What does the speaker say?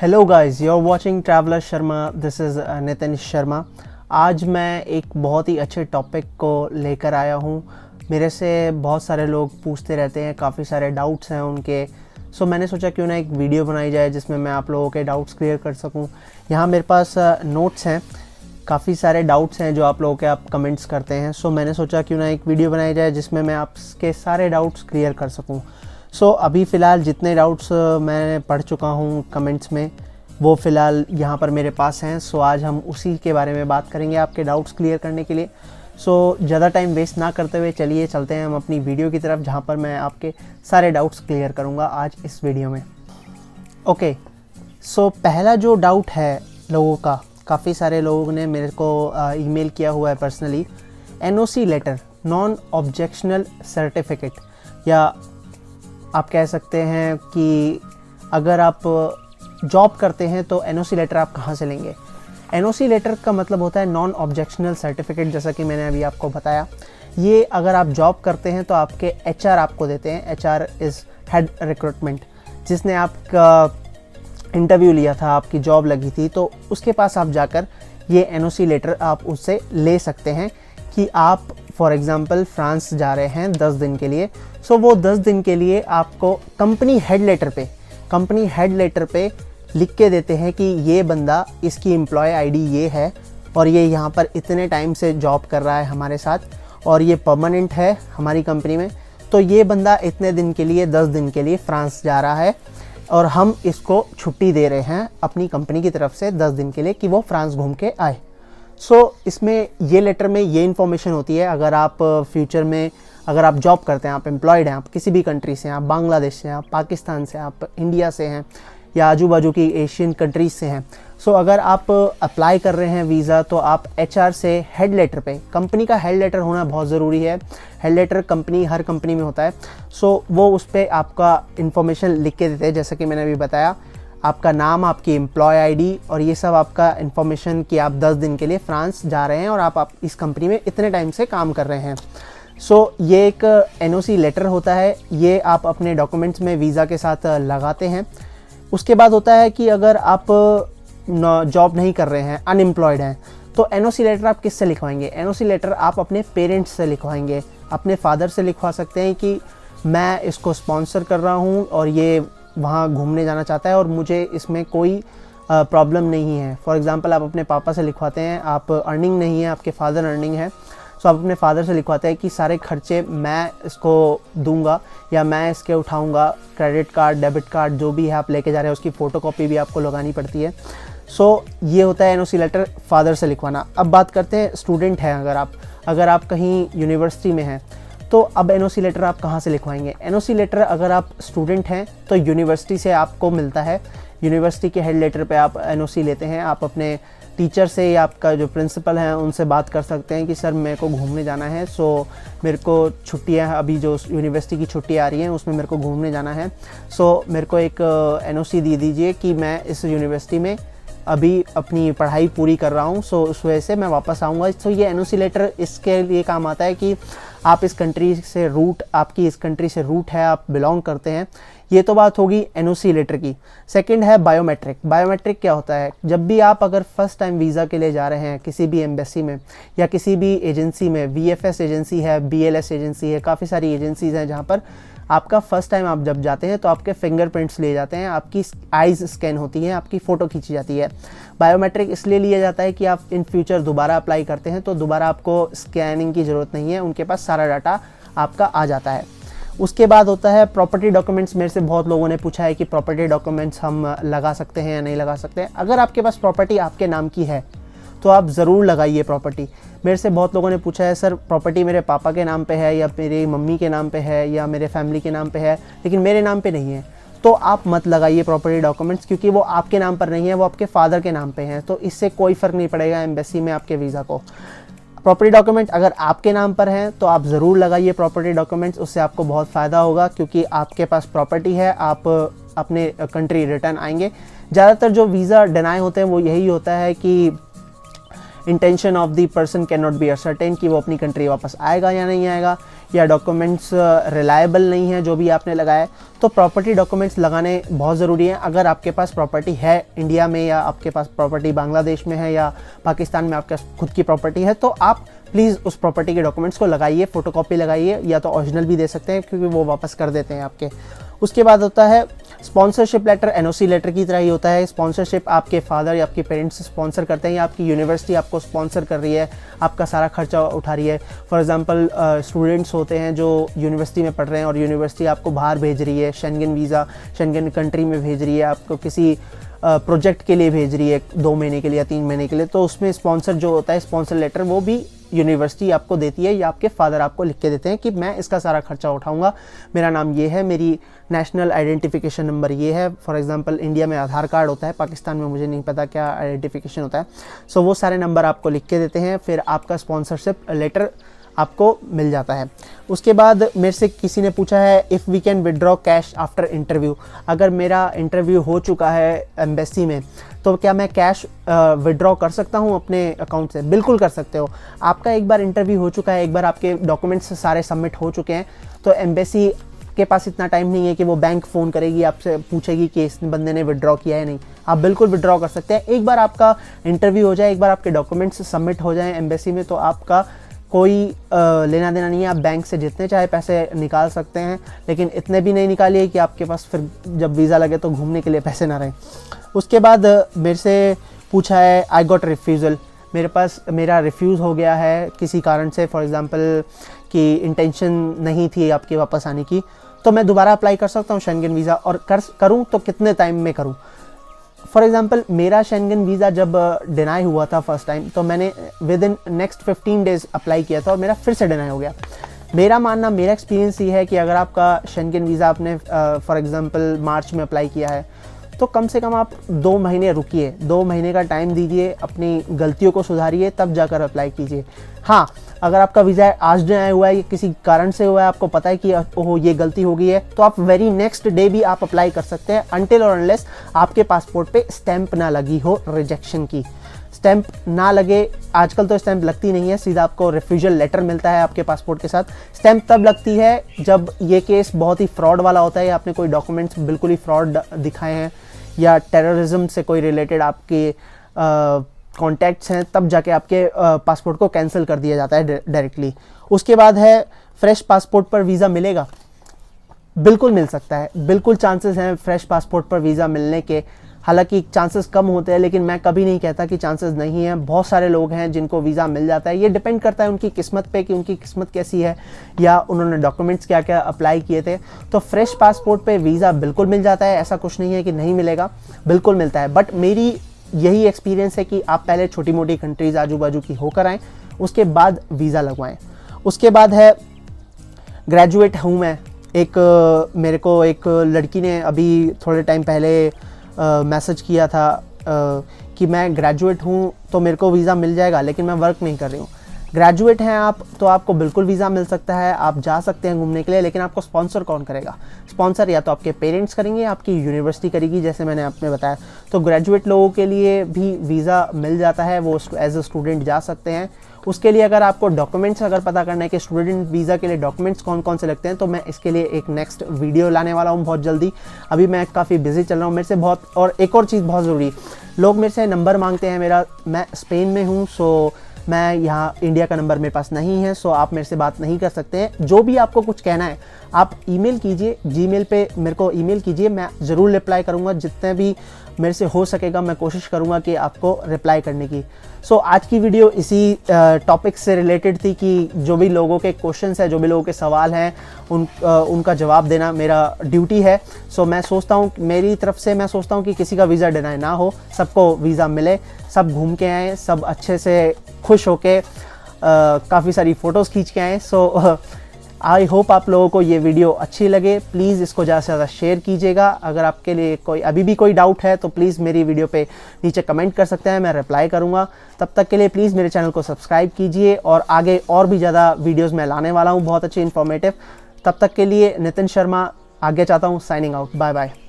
Hello guys, you are watching traveller Sharma. This is Nitin Sharma. आज मैं एक बहुत ही अच्छे टॉपिक को लेकर आया हूँ। मेरे से बहुत सारे लोग पूछते रहते हैं, काफ़ी सारे डाउट्स हैं उनके। सो मैंने सोचा क्यों ना एक वीडियो बनाई जाए जिसमें मैं आप लोगों के डाउट्स क्लियर कर सकूँ। यहाँ मेरे पास नोट्स हैं, काफ़ी सारे डाउट्स हैं जो आप लोगों के आप कमेंट्स करते हैं। सो मैंने सोचा क्यों ना एक वीडियो बनाई जाए जिसमें मैं आपके सारे डाउट्स क्लियर कर सकूँ। सो अभी फ़िलहाल जितने डाउट्स मैं पढ़ चुका हूँ कमेंट्स में, वो फ़िलहाल यहाँ पर मेरे पास हैं। सो आज हम उसी के बारे में बात करेंगे आपके डाउट्स क्लियर करने के लिए। सो ज़्यादा टाइम वेस्ट ना करते हुए चलिए चलते हैं हम अपनी वीडियो की तरफ, जहाँ पर मैं आपके सारे डाउट्स क्लियर करूँगा आज इस वीडियो में। ओके, सो पहला जो डाउट है लोगों का, काफ़ी सारे लोगों ने मेरे को ईमेल किया हुआ है personally. NOC letter, non objectional certificate, या आप कह सकते हैं कि अगर आप जॉब करते हैं तो एनओसी लेटर आप कहाँ से लेंगे। एनओसी लेटर का मतलब होता है नॉन ऑब्जेक्शनल सर्टिफिकेट, जैसा कि मैंने अभी आपको बताया। ये अगर आप जॉब करते हैं तो आपके एचआर आपको देते हैं। एचआर इज़ हेड रिक्रूटमेंट, जिसने आपका इंटरव्यू लिया था, आपकी जॉब लगी थी, तो उसके पास आप जाकर ये एनओसी लेटर आप उससे ले सकते हैं कि आप फॉर एग्ज़ाम्पल फ्रांस जा रहे हैं 10 दिन के लिए। सो वो 10 दिन के लिए आपको कंपनी हेड लेटर पे लिख के देते हैं कि ये बंदा, इसकी एम्प्लॉय आईडी ये है और ये यहाँ पर इतने टाइम से जॉब कर रहा है हमारे साथ और ये परमानेंट है हमारी कंपनी में। तो ये बंदा इतने दिन के लिए, 10 दिन के लिए फ्रांस जा रहा है और हम इसको छुट्टी दे रहे हैं अपनी कंपनी की तरफ से 10 दिन के लिए कि वो फ्रांस घूम के आए। सो इसमें ये लेटर में ये इन्फॉर्मेशन होती है, अगर आप फ्यूचर में अगर आप जॉब करते हैं, आप एम्प्लॉयड हैं, आप किसी भी कंट्री से हैं, आप बांग्लादेश से हैं, आप पाकिस्तान से, आप इंडिया से हैं या आजू बाजू की एशियन कंट्रीज़ से हैं। सो अगर आप अप्लाई कर रहे हैं वीज़ा तो आप एचआर से हेड लेटर पे, कंपनी का हेड लेटर होना बहुत ज़रूरी है। हेड लेटर हर कंपनी में होता है। सो वो उस पर आपका इन्फॉर्मेशन लिख के देते हैं, जैसा कि मैंने अभी बताया, आपका नाम, आपकी एम्प्लॉय आईडी और ये सब आपका इन्फॉर्मेशन कि आप 10 दिन के लिए फ्रांस जा रहे हैं और आप इस कंपनी में इतने टाइम से काम कर रहे हैं। सो ये एक एनओसी लेटर होता है, ये आप अपने डॉक्यूमेंट्स में वीज़ा के साथ लगाते हैं। उसके बाद होता है कि अगर आप जॉब नहीं कर रहे हैं, अनएम्प्लॉयड हैं, तो एनओसी लेटर आप किससे लिखवाएंगे। एनओसी लेटर आप अपने पेरेंट्स से लिखवाएंगे, अपने फादर से लिखवा सकते हैं कि मैं इसको स्पॉन्सर कर रहा हूँ और ये वहाँ घूमने जाना चाहता है और मुझे इसमें कोई प्रॉब्लम नहीं है। फॉर एग्ज़ाम्पल आप अपने पापा से लिखवाते हैं, आप अर्निंग नहीं है, आपके फादर अर्निंग है, सो आप अपने फादर से लिखवाते हैं कि सारे खर्चे मैं इसको दूंगा या मैं इसके उठाऊंगा। क्रेडिट कार्ड, डेबिट कार्ड जो भी है आप लेके जा रहे हैं उसकी फ़ोटोकॉपी भी आपको लगानी पड़ती है। सो ये होता है एनओसी लेटर फादर से लिखवाना। अब बात करते हैं स्टूडेंट हैं, अगर आप कहीं यूनिवर्सिटी में हैं तो अब एनओसी लेटर आप कहाँ से लिखवाएंगे। एनओसी लेटर अगर आप स्टूडेंट हैं तो यूनिवर्सिटी से आपको मिलता है। यूनिवर्सिटी के हेड लेटर पे आप एनओसी लेते हैं। आप अपने टीचर से या आपका जो प्रिंसिपल है उनसे बात कर सकते हैं कि सर मेरे को घूमने जाना है, सो मेरे को छुट्टियाँ, अभी जो यूनिवर्सिटी की छुट्टी आ रही हैं उसमें मेरे को घूमने जाना है, सो मेरे को एक एनओसी दे दीजिए कि मैं इस यूनिवर्सिटी में अभी अपनी पढ़ाई पूरी कर रहा हूँ, सो उस वजह से मैं वापस आऊँगा। सो ये एनओसी लेटर इसके लिए काम आता है कि आप इस कंट्री से आपकी इस कंट्री से रूट है, आप बिलोंग करते हैं। ये तो बात होगी एनओसी लेटर की। सेकंड है बायोमेट्रिक। बायोमेट्रिक क्या होता है, जब भी आप अगर फर्स्ट टाइम वीज़ा के लिए जा रहे हैं किसी भी एम्बेसी में या किसी भी एजेंसी में, वीएफएस एजेंसी है, बीएलएस एजेंसी है, काफ़ी सारी एजेंसीज़ हैं जहाँ पर आपका फ़र्स्ट टाइम आप जब जाते हैं तो आपके फिंगरप्रिंट्स लिए जाते हैं, आपकी आइज़ स्कैन होती हैं, आपकी फ़ोटो खींची जाती है। बायोमेट्रिक इसलिए लिया जाता है कि आप इन फ्यूचर दोबारा अप्लाई करते हैं तो दोबारा आपको स्कैनिंग की ज़रूरत नहीं है, उनके पास सारा डाटा आपका आ जाता है। उसके बाद होता है प्रॉपर्टी डॉक्यूमेंट्स। मेरे से बहुत लोगों ने पूछा है कि प्रॉपर्टी डॉक्यूमेंट्स हम लगा सकते हैं या नहीं लगा सकते हैं। अगर आपके पास प्रॉपर्टी आपके नाम की है तो आप ज़रूर लगाइए प्रॉपर्टी। मेरे से बहुत लोगों ने पूछा है सर प्रॉपर्टी मेरे पापा के नाम पे है या मेरी मम्मी के नाम पे है या मेरे फैमिली के नाम पे है लेकिन मेरे नाम पे नहीं है, तो आप मत लगाइए प्रॉपर्टी डॉक्यूमेंट्स, क्योंकि वो आपके नाम पर नहीं है, वो आपके फादर के नाम पे हैं, तो इससे कोई फ़र्क नहीं पड़ेगा एम्बेसी में आपके वीज़ा को। प्रॉपर्टी डॉक्यूमेंट अगर आपके नाम पर हैं तो आप ज़रूर लगाइए प्रॉपर्टी डॉक्यूमेंट्स, उससे आपको बहुत फ़ायदा होगा क्योंकि आपके पास प्रॉपर्टी है, आप अपने कंट्री रिटर्न आएंगे। ज़्यादातर जो वीज़ा डिनाई होते हैं वो यही होता है कि intention of the person can not be ascertain, कि वो अपनी कंट्री वापस आएगा या नहीं आएगा, या डॉक्यूमेंट्स रिलायबल नहीं है जो भी आपने लगाया, तो प्रॉपर्टी डॉक्यूमेंट्स लगाने बहुत ज़रूरी हैं। अगर आपके पास प्रॉपर्टी है इंडिया में, या आपके पास प्रॉपर्टी बांग्लादेश में है, या पाकिस्तान में आपके खुद की प्रॉपर्टी है, तो आप प्लीज़ उस प्रॉपर्टी के डॉक्यूमेंट्स को लगाइए, फ़ोटोकॉपी लगाइए, या तो ओरिजिनल भी दे सकते हैं क्योंकि वो वापस कर देते हैं आपके। उसके बाद होता है स्पॉन्सरशिप लेटर, एनओसी लेटर की तरह ही होता है। स्पॉन्सरशिप आपके फादर या आपके पेरेंट्स स्पॉन्सर करते हैं, या आपकी यूनिवर्सिटी आपको स्पॉन्सर कर रही है, आपका सारा खर्चा उठा रही है। फॉर एग्जांपल स्टूडेंट्स होते हैं जो यूनिवर्सिटी में पढ़ रहे हैं और यूनिवर्सिटी आपको बाहर भेज रही है, शेंगन वीज़ा शेंगन कंट्री में भेज रही है, आपको किसी प्रोजेक्ट के लिए भेज रही है 2 महीने के लिए या 3 महीने के लिए, तो उसमें स्पॉन्सर जो होता है, स्पॉन्सर लेटर, वो भी यूनिवर्सिटी आपको देती है, या आपके फादर आपको लिख के देते हैं कि मैं इसका सारा खर्चा उठाऊंगा, मेरा नाम ये है, मेरी नेशनल आइडेंटिफिकेशन नंबर ये है। फॉर एग्जांपल इंडिया में आधार कार्ड होता है, पाकिस्तान में मुझे नहीं पता क्या आइडेंटिफिकेशन होता है। सो वो सारे नंबर आपको लिख के देते हैं, फिर आपका स्पॉन्सरशिप लेटर आपको मिल जाता है। उसके बाद मेरे से किसी ने पूछा है if we can withdraw cash after interview, अगर मेरा इंटरव्यू हो चुका है एम्बेसी में तो क्या मैं कैश विड्रॉ कर सकता हूँ अपने अकाउंट से? बिल्कुल कर सकते हो। आपका एक बार इंटरव्यू हो चुका है, एक बार आपके डॉक्यूमेंट्स सारे सबमिट हो चुके हैं, तो एम्बेसी के पास इतना टाइम नहीं है कि वो बैंक फ़ोन करेगी, आपसे पूछेगी कि इस बंदे ने विड्रॉ किया है नहीं। आप बिल्कुल विड्रॉ कर सकते हैं। एक बार आपका इंटरव्यू हो जाए, एक बार आपके डॉक्यूमेंट्स सबमिट हो जाएँ एम्बेसी में, तो आपका कोई लेना देना नहीं है। आप बैंक से जितने चाहे पैसे निकाल सकते हैं, लेकिन इतने भी नहीं निकालिए कि आपके पास फिर जब वीज़ा लगे तो घूमने के लिए पैसे ना रहें। उसके बाद मेरे से पूछा है आई गॉट रिफ्यूज़ल, मेरा रिफ्यूज़ हो गया है किसी कारण से, फॉर एग्ज़ाम्पल कि इंटेंशन नहीं थी आपके वापस आने की, तो मैं दोबारा अप्लाई कर सकता हूँ शेंगन वीज़ा, और करूँ तो कितने टाइम में करूँ? फॉर एग्ज़ाम्पल मेरा शेंगन वीज़ा जब डिनाई हुआ था फर्स्ट टाइम, तो मैंने with in next 15 days apply किया था और मेरा फिर से डिनाई हो गया। मेरा एक्सपीरियंस ये है कि अगर आपका शेंगन वीज़ा आपने फॉर एग्ज़ाम्पल मार्च में अप्लाई किया है, तो कम से कम आप 2 महीने रुकिए, 2 महीने का टाइम दीजिए, अपनी गलतियों को सुधारिए, तब जाकर अप्लाई कीजिए। हाँ, अगर आपका वीज़ा आज डिनाई हुआ है, किसी कारण से हुआ है, आपको पता है कि ओह ये गलती हो गई है, तो आप वेरी नेक्स्ट डे भी आप अप्लाई कर सकते हैं, अनटिल और अनलेस आपके पासपोर्ट पे स्टैंप ना लगी हो रिजेक्शन की। स्टैंप ना लगे, आजकल तो स्टैंप लगती नहीं है, सीधा आपको रिफ्यूजल लेटर मिलता है आपके पासपोर्ट के साथ। स्टैंप तब लगती है जब ये केस बहुत ही फ्रॉड वाला होता है, या आपने कोई डॉक्यूमेंट्स बिल्कुल ही फ्रॉड दिखाए हैं, या टेररिज्म से कोई रिलेटेड आपके कॉन्टैक्ट्स हैं, तब जाके आपके पासपोर्ट को कैंसिल कर दिया जाता है डायरेक्टली। उसके बाद है फ्रेश पासपोर्ट पर वीज़ा मिलेगा? बिल्कुल मिल सकता है, बिल्कुल चांसेस हैं फ्रेश पासपोर्ट पर वीज़ा मिलने के। हालांकि चांसेस कम होते हैं, लेकिन मैं कभी नहीं कहता कि चांसेस नहीं हैं। बहुत सारे लोग हैं जिनको वीज़ा मिल जाता है। ये डिपेंड करता है उनकी किस्मत पे कि उनकी किस्मत कैसी है, या उन्होंने डॉक्यूमेंट्स क्या क्या अप्लाई किए थे। तो फ्रेश पासपोर्ट पे वीज़ा बिल्कुल मिल जाता है, ऐसा कुछ नहीं है कि नहीं मिलेगा, बिल्कुल मिलता है। बट मेरी यही एक्सपीरियंस है कि आप पहले छोटी मोटी कंट्रीज़ आजू बाजू की होकर आएँ, उसके बाद वीज़ा लगवाएँ। उसके बाद है ग्रेजुएट हूँ मैं। मेरे को एक लड़की ने अभी थोड़े टाइम पहले मैसेज किया था कि मैं ग्रेजुएट हूँ तो मेरे को वीज़ा मिल जाएगा, लेकिन मैं वर्क नहीं कर रही हूँ। ग्रेजुएट हैं आप तो आपको बिल्कुल वीज़ा मिल सकता है, आप जा सकते हैं घूमने के लिए, लेकिन आपको स्पॉन्सर कौन करेगा? स्पॉन्सर या तो आपके पेरेंट्स करेंगे, आपकी यूनिवर्सिटी करेगी, जैसे मैंने आपने बताया। तो ग्रेजुएट लोगों के लिए भी वीज़ा मिल जाता है, वो एज अ स्टूडेंट जा सकते हैं। उसके लिए अगर आपको डॉक्यूमेंट्स अगर पता करना है कि स्टूडेंट वीज़ा के लिए डॉक्यूमेंट्स कौन कौन से लगते हैं, तो मैं इसके लिए एक नेक्स्ट वीडियो लाने वाला हूँ बहुत जल्दी। अभी मैं काफ़ी बिजी चल रहा हूँ, मेरे से बहुत, और एक और चीज़ बहुत ज़रूरी, लोग मेरे से नंबर मांगते हैं मेरा। मैं स्पेन में हूँ, सो मैं यहाँ इंडिया का नंबर मेरे पास नहीं है, सो आप मेरे से बात नहीं कर सकते हैं। जो भी आपको कुछ कहना है आप ईमेल कीजिए, जीमेल पे मेरे को ईमेल कीजिए, मैं ज़रूर रिप्लाई करूँगा। जितने भी मेरे से हो सकेगा मैं कोशिश करूँगा कि आपको रिप्लाई करने की। सो आज की वीडियो इसी टॉपिक से रिलेटेड थी कि जो भी लोगों के क्वेश्चंस हैं, जो भी लोगों के सवाल हैं, उनका जवाब देना मेरा ड्यूटी है। सो मैं सोचता हूँ, मेरी तरफ से मैं सोचता हूँ कि किसी का वीज़ा डिनाई ना हो, सबको वीज़ा मिले, सब घूम के आएँ, सब अच्छे से खुश होके काफ़ी सारी फ़ोटोज़ खींच के आएँ। सो आई होप आप लोगों को ये वीडियो अच्छी लगे। प्लीज़ इसको ज़्यादा से ज़्यादा शेयर कीजिएगा। अगर आपके लिए अभी भी कोई डाउट है तो प्लीज़ मेरी वीडियो पे नीचे कमेंट कर सकते हैं, मैं रिप्लाई करूँगा। तब तक के लिए प्लीज़ मेरे चैनल को सब्सक्राइब कीजिए, और आगे और भी ज़्यादा वीडियोज़ मैं लाने वाला हूँ बहुत अच्छे इन्फॉर्मेटिव। तब तक के लिए नितिन शर्मा आगे चाहता हूँ, साइनिंग आउट, बाय बाय।